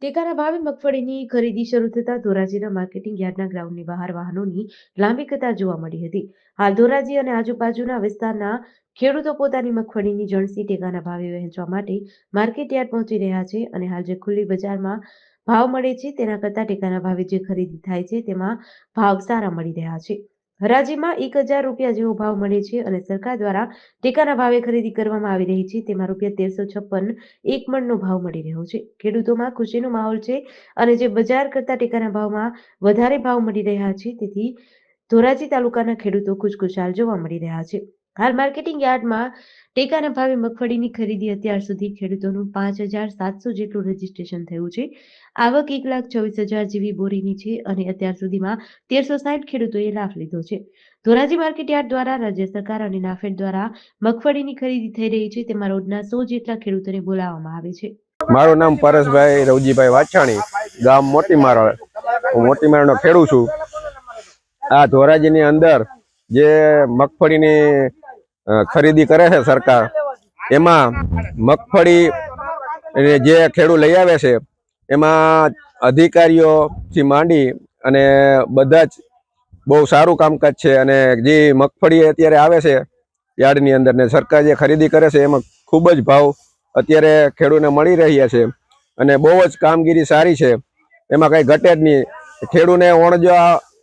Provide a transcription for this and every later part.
ટેકાના ભાવે મગફળીની ખરીદી શરૂ થતાં ધોરાજીના માર્કેટિંગ યાર્ડના ગ્રાઉન્ડની બહાર વાહનોની લાંબી કતાર જોવા મળી હતી. હાલ ધોરાજી અને આજુબાજુના વિસ્તારના ખેડૂતો પોતાની મગફળીની જણસી ટેકાના ભાવે વહેંચવા માટે માર્કેટ યાર્ડ પહોંચી રહ્યા છે અને હાલ જે ખુલ્લી બજારમાં ભાવ મળે છે તેના કરતાં ટેકાના ભાવે જે ખરીદી થાય છે તેમાં ભાવ સારા મળી રહ્યા છે. હરાજીમાં 1,000 રૂપિયા જેવો ભાવ મળે છે અને સરકાર દ્વારા ટેકાના ભાવે ખરીદી કરવામાં આવી રહી છે. તેમાં રૂપિયા 1356 એક મણનો ભાવ મળી રહ્યો છે. ખેડૂતોમાં ખુશીનો માહોલ છે અને જે બજાર કરતા ટેકાના ભાવમાં વધારે ભાવ મળી રહ્યા છે તેથી ધોરાજી તાલુકાના ખેડૂતો ખુશખુશાલ જોવા મળી રહ્યા છે. હાલ માર્કેટિંગ યાર્ડમાં ટેકાના ભાવે મગફળીની ખરીદી અત્યાર સુધી ખેડૂતોનું 5,700 જેટલું રજીસ્ટ્રેશન થયું છે. આવક 1,24,000 જેવી બોરીની છે અને અત્યાર સુધીમાં 1,360 ખેડૂતોએ લાભ લીધો છે. ધોરાજી માર્કેટ યાર્ડ દ્વારા રાજ્ય સરકાર અને નાફેડ દ્વારા મગફળીની ખરીદી થઈ રહી છે. તેમાં રોજના 100 જેટલા ખેડૂતોને બોલાવવામાં આવે છે. મારું નામ પરેશભાઈ રવજીભાઈ વાછાણી, ગામ મોટી મારળ. હું મોટી મારળનો ખેડૂત છું. આ ધોરાજીની અંદર જે મગફળીની ખરીદી કરે છે સરકાર, એમાં મગફળી જે ખેડૂત લઈ આવે છે એમાં અધિકારીઓથી માંડી અને બધા જ બહુ સારું કામકાજ છે. અને જે મગફળી અત્યારે આવે છે યાર્ડની અંદર ને સરકાર જે ખરીદી કરે છે એમાં ખૂબ જ ભાવ અત્યારે ખેડૂતને મળી રહ્યા છે અને બહુ જ કામગીરી સારી છે. એમાં કંઈ ઘટે જ નહીં. ખેડૂતને ઓણજો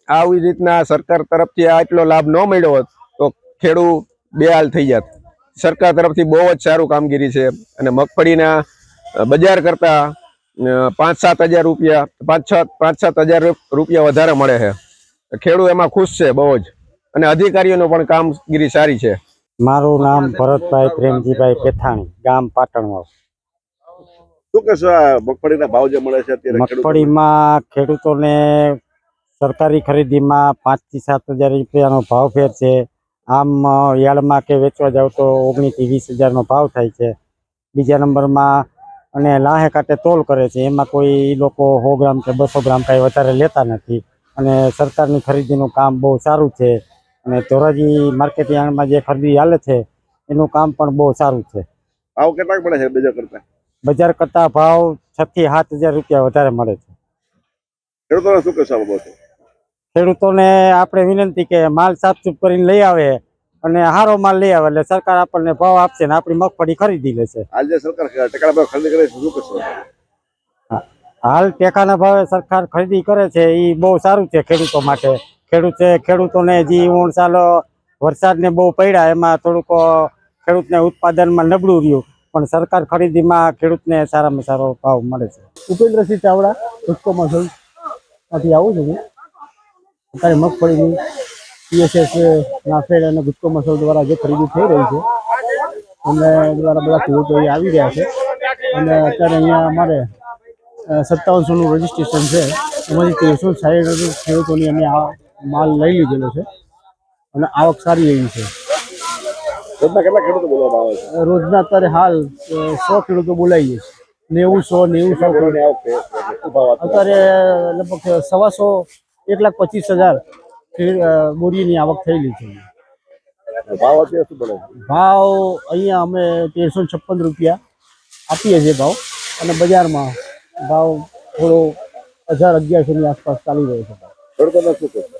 આવી રીતના સરકાર તરફથી આટલો લાભ ન મળ્યો હોત તો ખેડૂત બેહાલ થઈ જાત. સરકાર તરફથી બહુ જ સારું કામગીરી છે અને મગફળીના બજાર કરતાં 5-7 હજાર રૂપિયા 5-7 હજાર રૂપિયા વધારે મળે છે. ખેડૂત એમાં ખુશ છે બહુ જ, અને અધિકારીઓનો પણ કામગીરી સારી છે. મારું નામ ભરતભાઈ પ્રેમજીભાઈ પેથાણી, ગામ પાટણવાવ. શું કહેશો આ મગફળીના ભાવ જે મળે છે અત્યારે? મગફળીમાં ખેડૂતોને સરકારી ખરીદીમાં 5,000 થી 7,000 રૂપિયાનો ભાવ ફેર છે. આમ યાર્ડમાં કે વેચવા જાવ તો 19,000 થી 20,000નો ભાવ થાય છે. બીજા નંબરમાં અને લાહે કાંટે તોલ કરે છે, એમાં કોઈ લોકો 100 ગ્રામ કે 200 ગ્રામ કાંઈ વધારે લેતા નથી. અને સરકારની ખરીદીનું કામ બહુ સારું છે અને ધોરાજી માર્કેટ યાર્ડમાં જે ખરીદી હાલે છે એનું કામ પણ બહુ સારું છે. ભાવ કેટલાક મળે છે બજાર કરતા? બજાર કરતા ભાવ 6,000 થી 7,000 રૂપિયા વધારે મળે છે. ખેડૂતોને શું કહેશો આ બાબતે? ખેડૂતોને આપણે વિનંતી કે માલ સાફસૂફ કરીને લઈ આવે અને સારો માલ લઈ આવે એટલે સરકાર આપણને ભાવ આપશે ને આપણી મગફળી ખરીદી લેશે. હાલ જે સરકાર ટેકાના ભાવ ખરીદી કરે છે શું કહેશો? હાલ ટેકાના ભાવે સરકાર ખરીદી કરે છે એ બહુ સારું છે ખેડૂતો માટે. ખેડૂતોને જે સાલ વરસાદને બહુ પડ્યા એમાં થોડુંક ખેડૂતને ઉત્પાદનમાં નબળું રહ્યું, પણ સરકાર ખરીદીમાં ખેડૂતને સારામાં સારો ભાવ મળે છે. ઉપેન્દ્રસિંહ ચાવડા, ગુજકો મસલમાંથી આવું છું. અત્યારે મગફળીની PSS, નાફેડ અને ગુજકો મસલ દ્વારા જે ખરીદી થઈ રહી છે અને દ્વારા બધા ખેડૂતો અહીં આવી રહ્યા છે. અને અત્યારે અહીંયા અમારે 5700નું રજીસ્ટ્રેશન છે, એમાંથી 1360 ખેડૂતોની અમે આ માલ લઈ લીધેલો છે અને આવક સારી એવી છે. રોજના કેટલા ખેડૂતો બોલવામાં આવે છે? રોજના અત્યારે હાલ 100 ખેડૂતો બોલાવીએ છીએ. 90 ખેડૂતોની આવક છે શું ભાવ અત્યારે લગભગ 1,25,000 બોરીની આવક થયેલી છે. ભાવ અત્યારે શું પડે? ભાવ અહીંયા અમે 1356 રૂપિયા આપીએ છીએ ભાવ, અને બજારમાં ભાવ થોડો 1,000-1,100ની આસપાસ ચાલી રહ્યો છે. ખેડૂતોને શું કહેશો?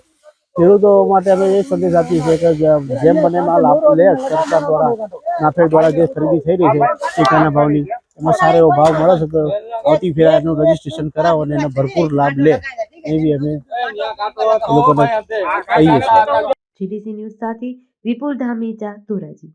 ખેડૂતો માટે અમે એ સંદેશ આપીએ છીએ કે જેમ બને માલ લે, સરકાર દ્વારા નાફેડ દ્વારા જે ખરીદી થઈ રહી છે ટેકાના ભાવની, એમાં સારો એવો ભાવ મળે છે તો આવતી ફેરા એનું રજીસ્ટ્રેશન કરાવો અને એનો ભરપૂર લાભ લે એવી અમે લોકોને કહીએ છીએ. GDC ન્યૂઝ સાથે વિપુલ ધામેચા, ધોરાજી.